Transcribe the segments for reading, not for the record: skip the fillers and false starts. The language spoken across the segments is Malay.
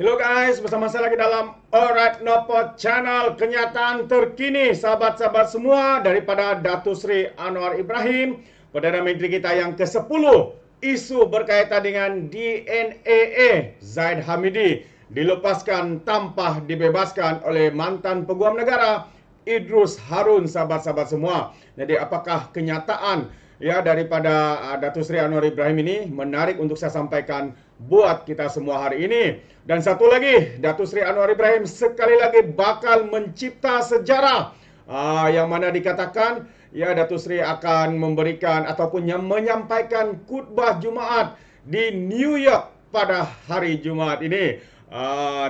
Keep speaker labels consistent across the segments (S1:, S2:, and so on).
S1: Halo guys, bersama saya lagi dalam Alright Nopo Channel. Kenyataan terkini sahabat-sahabat semua daripada Datuk Seri Anwar Ibrahim, Perdana Menteri kita yang ke-10. Isu berkaitan dengan DNAA Zaid Hamidi dilepaskan tanpa dibebaskan oleh mantan Peguam Negara Idrus Harun, sahabat-sahabat semua. Jadi apakah kenyataan daripada Datuk Seri Anwar Ibrahim ini menarik untuk saya sampaikan buat kita semua hari ini. Dan satu lagi, Datuk Seri Anwar Ibrahim sekali lagi bakal mencipta sejarah yang mana dikatakan Datuk Seri akan memberikan ataupun menyampaikan khutbah Jumaat di New York pada hari Jumaat ini.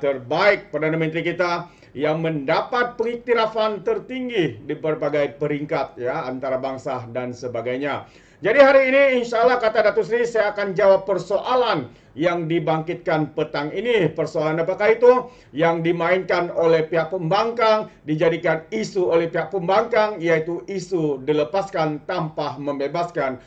S1: Terbaik Perdana Menteri kita yang mendapat pengiktirafan tertinggi di berbagai peringkat antarabangsa dan sebagainya. Jadi hari ini insyaAllah kata Datuk Seri saya akan jawab persoalan yang dibangkitkan petang ini. Persoalan apakah itu? Yang dimainkan oleh pihak pembangkang, dijadikan isu oleh pihak pembangkang, yaitu isu dilepaskan tanpa membebaskan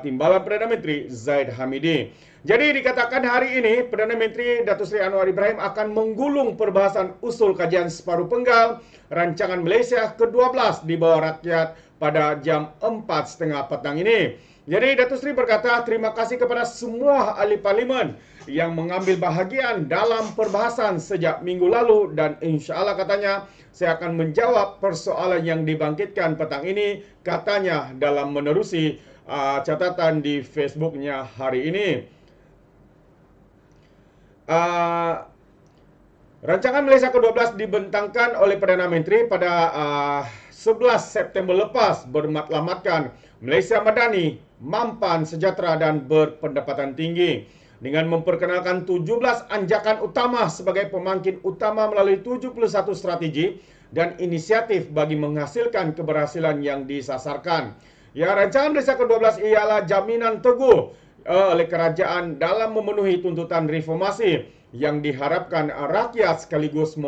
S1: timbalan Perdana Menteri Zaid Hamidi. Jadi dikatakan hari ini Perdana Menteri Datuk Seri Anwar Ibrahim akan menggulung perbahasan usul kajian separuh penggal rancangan Malaysia ke-12 di bawah rakyat pada jam 4.30 petang ini. Jadi Datuk Seri berkata terima kasih kepada semua ahli parlimen yang mengambil bahagian dalam perbahasan sejak minggu lalu, dan insyaAllah katanya saya akan menjawab persoalan yang dibangkitkan petang ini, katanya dalam menerusi catatan di Facebooknya hari ini. Rancangan Malaysia ke-12 dibentangkan oleh Perdana Menteri pada 11 September lepas bermatlamatkan Malaysia Madani, mampan, sejahtera dan berpendapatan tinggi dengan memperkenalkan 17 anjakan utama sebagai pemangkin utama melalui 71 strategi dan inisiatif bagi menghasilkan keberhasilan yang disasarkan. Rancangan Malaysia ke-12 ialah jaminan teguh oleh kerajaan dalam memenuhi tuntutan reformasi yang diharapkan rakyat sekaligus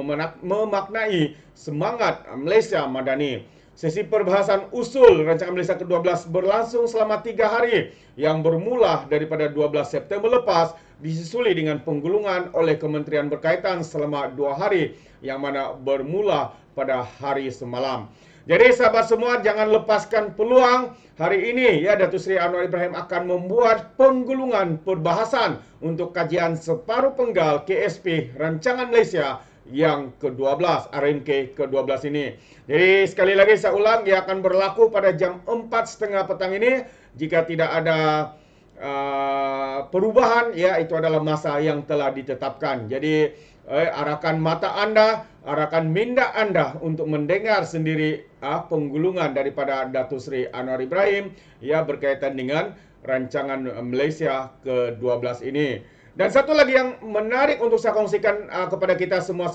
S1: memaknai semangat Malaysia Madani. Sesi perbahasan usul rancangan Malaysia ke-12 berlangsung selama 3 hari yang bermula daripada 12 September lepas, disusuli dengan penggulungan oleh kementerian berkaitan selama 2 hari yang mana bermula pada hari semalam. Jadi sahabat semua, jangan lepaskan peluang. Hari ini Datuk Seri Anwar Ibrahim akan membuat penggulungan perbahasan untuk kajian separuh penggal KSP Rancangan Malaysia yang ke-12, RMK ke-12 ini. Jadi sekali lagi saya ulang, ia akan berlaku pada jam 4.30 petang ini. Jika tidak ada perubahan, itu adalah masa yang telah ditetapkan. Jadi arahkan mata anda, arahkan minda anda untuk mendengar sendiri penggulungan daripada Datuk Seri Anwar Ibrahim berkaitan dengan rancangan Malaysia ke-12 ini. Dan satu lagi yang menarik untuk saya kongsikan kepada kita semua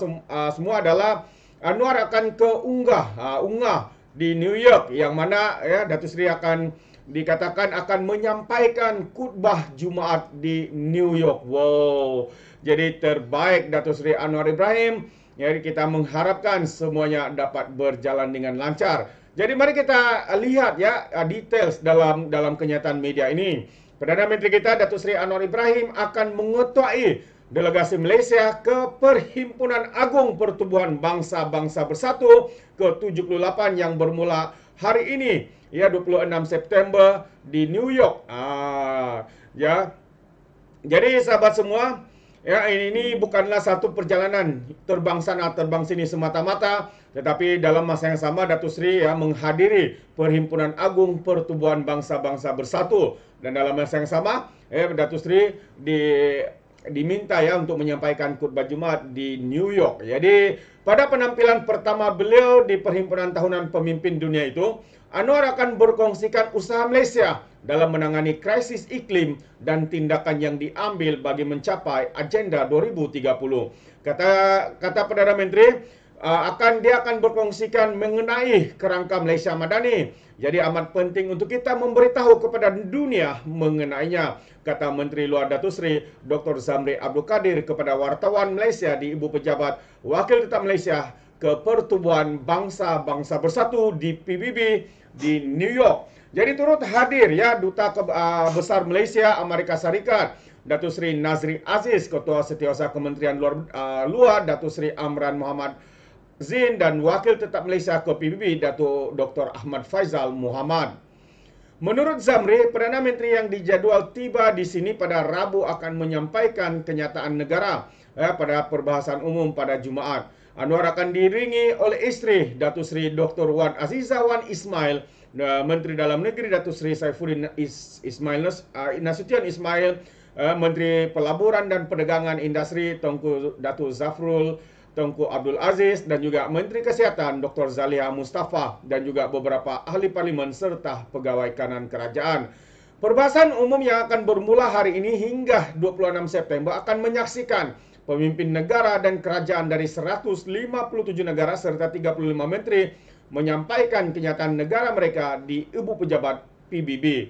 S1: adalah Anwar akan unggah di New York, yang mana Datuk Seri akan dikatakan akan menyampaikan khutbah Jumaat di New York. Wow. Jadi terbaik Datuk Seri Anwar Ibrahim. Jadi kita mengharapkan semuanya dapat berjalan dengan lancar. Jadi mari kita lihat details dalam kenyataan media ini. Perdana Menteri kita Datuk Seri Anwar Ibrahim akan mengetuai delegasi Malaysia ke Perhimpunan Agung Pertubuhan Bangsa-Bangsa Bersatu ke-78 yang bermula hari ini 26 September di New York. Jadi sahabat semua, ini bukanlah satu perjalanan terbang sana terbang sini semata-mata, tetapi dalam masa yang sama Datuk Seri menghadiri Perhimpunan Agung Pertubuhan Bangsa-Bangsa Bersatu, dan dalam masa yang sama Datuk Seri diminta untuk menyampaikan khutbah Jumaat di New York. Jadi pada penampilan pertama beliau di Perhimpunan Tahunan Pemimpin Dunia itu, Anwar akan berkongsikan usaha Malaysia dalam menangani krisis iklim dan tindakan yang diambil bagi mencapai Agenda 2030. Kata Perdana Menteri, dia akan berkongsikan mengenai kerangka Malaysia Madani. Jadi amat penting untuk kita memberitahu kepada dunia mengenainya, kata Menteri Luar Datuk Seri Dr. Zamri Abdul Kadir kepada wartawan Malaysia di Ibu Pejabat Wakil Tetap Malaysia ke Pertubuhan Bangsa-Bangsa Bersatu di PBB di New York. Jadi turut hadir Duta Besar Malaysia Amerika Syarikat, Datuk Seri Nazri Aziz, Ketua Setiausaha Kementerian Luar Datuk Seri Amran Muhammad Zin, dan Wakil Tetap Malaysia ke PBB Datuk Dr. Ahmad Faizal Muhammad. Menurut Zamri, Perdana Menteri yang dijadual tiba di sini pada Rabu akan menyampaikan kenyataan negara pada perbahasan umum pada Jumaat. Anwar akan diiringi oleh isteri Datuk Seri Dr. Wan Azizah Wan Ismail, Menteri Dalam Negeri Datuk Seri Saifuddin Nasution Ismail, Menteri Pelaburan dan Perdagangan Industri Tunku Datuk Zafrul Tunku Abdul Aziz, dan juga Menteri Kesihatan Dr. Zaliha Mustafa, dan juga beberapa ahli parlimen serta pegawai kanan kerajaan. Perbahasan umum yang akan bermula hari ini hingga 26 September akan menyaksikan pemimpin negara dan kerajaan dari 157 negara serta 35 menteri menyampaikan kenyataan negara mereka di Ibu Pejabat PBB.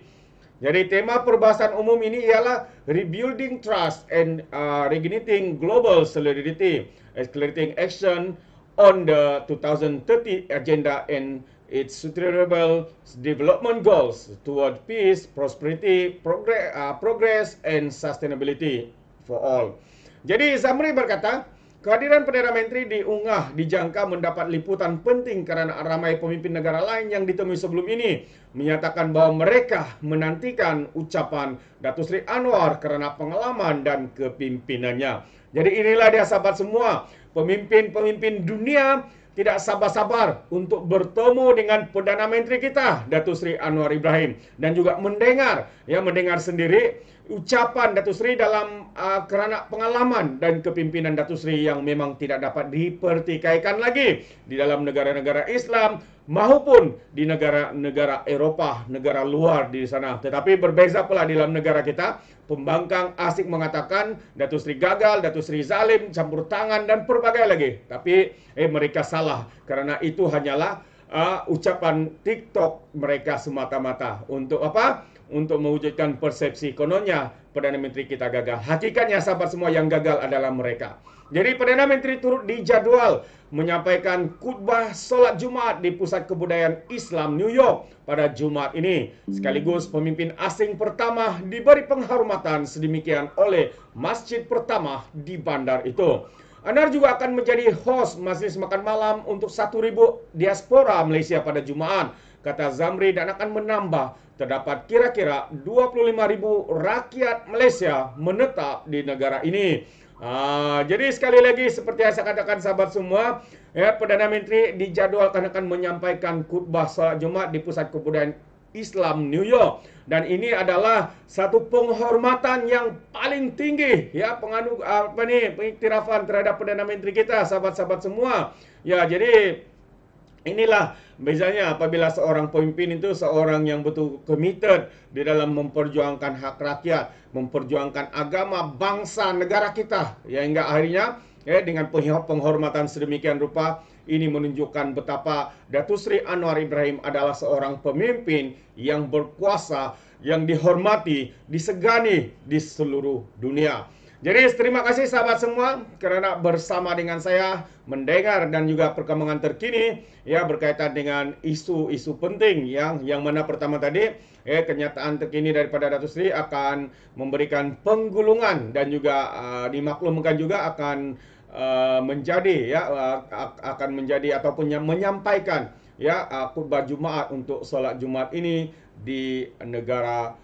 S1: Jadi tema perbahasan umum ini ialah Rebuilding Trust and Reigniting Global Solidarity, Accelerating Action on the 2030 Agenda and its sustainable development goals toward peace, prosperity, progress and sustainability for all. Jadi Zamri berkata, kehadiran Perdana Menteri diunggah dijangka mendapat liputan penting kerana ramai pemimpin negara lain yang ditemui sebelum ini menyatakan bahawa mereka menantikan ucapan Datuk Seri Anwar kerana pengalaman dan kepimpinannya. Jadi inilah dia sahabat semua, pemimpin-pemimpin dunia tidak sabar-sabar untuk bertemu dengan Perdana Menteri kita, Datuk Seri Anwar Ibrahim, dan juga mendengar sendiri ucapan Datuk Seri dalam kerana pengalaman dan kepimpinan Datuk Seri yang memang tidak dapat dipertikaikan lagi di dalam negara-negara Islam maupun di negara-negara Eropah, negara luar di sana. Tetapi berbeza pula di dalam negara kita, pembangkang asik mengatakan Datuk Seri gagal, Datuk Seri zalim, campur tangan dan pelbagai lagi. Tapi mereka salah kerana itu hanyalah ucapan TikTok mereka semata-mata. Untuk apa? Untuk mewujudkan persepsi kononnya Perdana Menteri kita gagal. Hakikatnya sahabat semua, yang gagal adalah mereka. Jadi Perdana Menteri turut dijadual menyampaikan khutbah solat Jumaat di Pusat Kebudayaan Islam New York pada Jumaat ini. Sekaligus pemimpin asing pertama diberi penghormatan sedemikian oleh masjid pertama di bandar itu. Anwar juga akan menjadi host majlis makan malam untuk 1,000 diaspora Malaysia pada Jumaat, kata Zamri, dan akan menambah terdapat kira-kira 25,000 rakyat Malaysia menetap di negara ini. Jadi sekali lagi seperti yang saya katakan sahabat semua, Perdana Menteri dijadualkan akan menyampaikan khutbah salat Jumaat di Pusat Kebudayaan Islam New York, dan ini adalah satu penghormatan yang paling tinggi pengiktirafan terhadap Perdana Menteri kita sahabat-sahabat semua. Ya, jadi inilah bezanya apabila seorang pemimpin itu seorang yang betul committed di dalam memperjuangkan hak rakyat, memperjuangkan agama, bangsa, negara kita. Ya, hingga akhirnya dengan penghormatan sedemikian rupa, ini menunjukkan betapa Datuk Seri Anwar Ibrahim adalah seorang pemimpin yang berkuasa, yang dihormati, disegani di seluruh dunia. Jadi terima kasih sahabat semua kerana bersama dengan saya mendengar dan juga perkembangan terkini berkaitan dengan isu-isu penting yang mana pertama tadi kenyataan terkini daripada Datuk Seri akan memberikan penggulungan dan juga dimaklumkan juga akan menjadi ataupun menyampaikan khutbah Jumaat untuk solat Jumaat ini di negara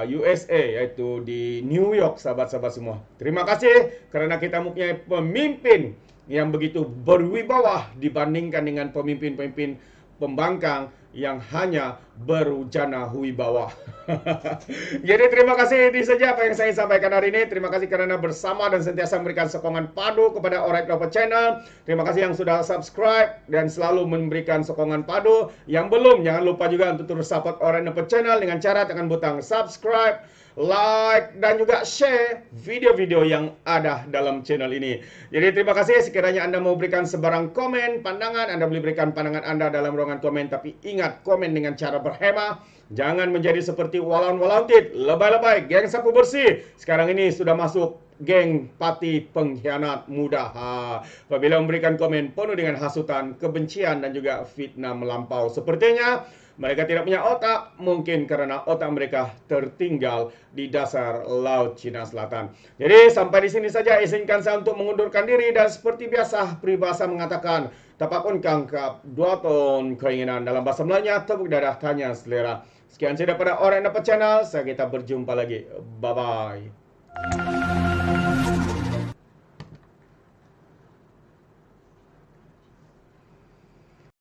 S1: USA, yaitu di New York, sahabat-sahabat semua. Terima kasih kerana kita mempunyai pemimpin yang begitu berwibawa dibandingkan dengan pemimpin-pemimpin pembangkang yang hanya berujana wibawa. Jadi terima kasih, ini saja apa yang saya sampaikan hari ini. Terima kasih kerana bersama dan sentiasa memberikan sokongan padu kepada Alright Lover Channel. Terima kasih yang sudah subscribe dan selalu memberikan sokongan padu. Yang belum, jangan lupa juga untuk terus support Alright Lover Channel dengan cara tekan butang subscribe, like, dan juga share video-video yang ada dalam channel ini. Jadi terima kasih. Sekiranya Anda mau berikan sebarang komen, pandangan, Anda boleh berikan pandangan Anda dalam ruangan komen. Tapi ingat, komen dengan cara berhemah. Jangan menjadi seperti walaun-walautit, lebay-lebay, geng sapu bersih. Sekarang ini sudah masuk geng parti pengkhianat muda. Apabila memberikan komen penuh dengan hasutan, kebencian dan juga fitnah melampau. Sepertinya Mereka tidak punya otak, mungkin karena otak mereka tertinggal di dasar Laut Cina Selatan. Jadi sampai di sini saja, izinkan saya untuk mengundurkan diri, dan seperti biasa peribahasa mengatakan, tapapun kangkap, dua ton keinginan. Dalam bahasa Melayunya, tepuk dadah tanya selera. Sekian saja daripada Orang Dapat Channel, kita berjumpa lagi. Bye-bye.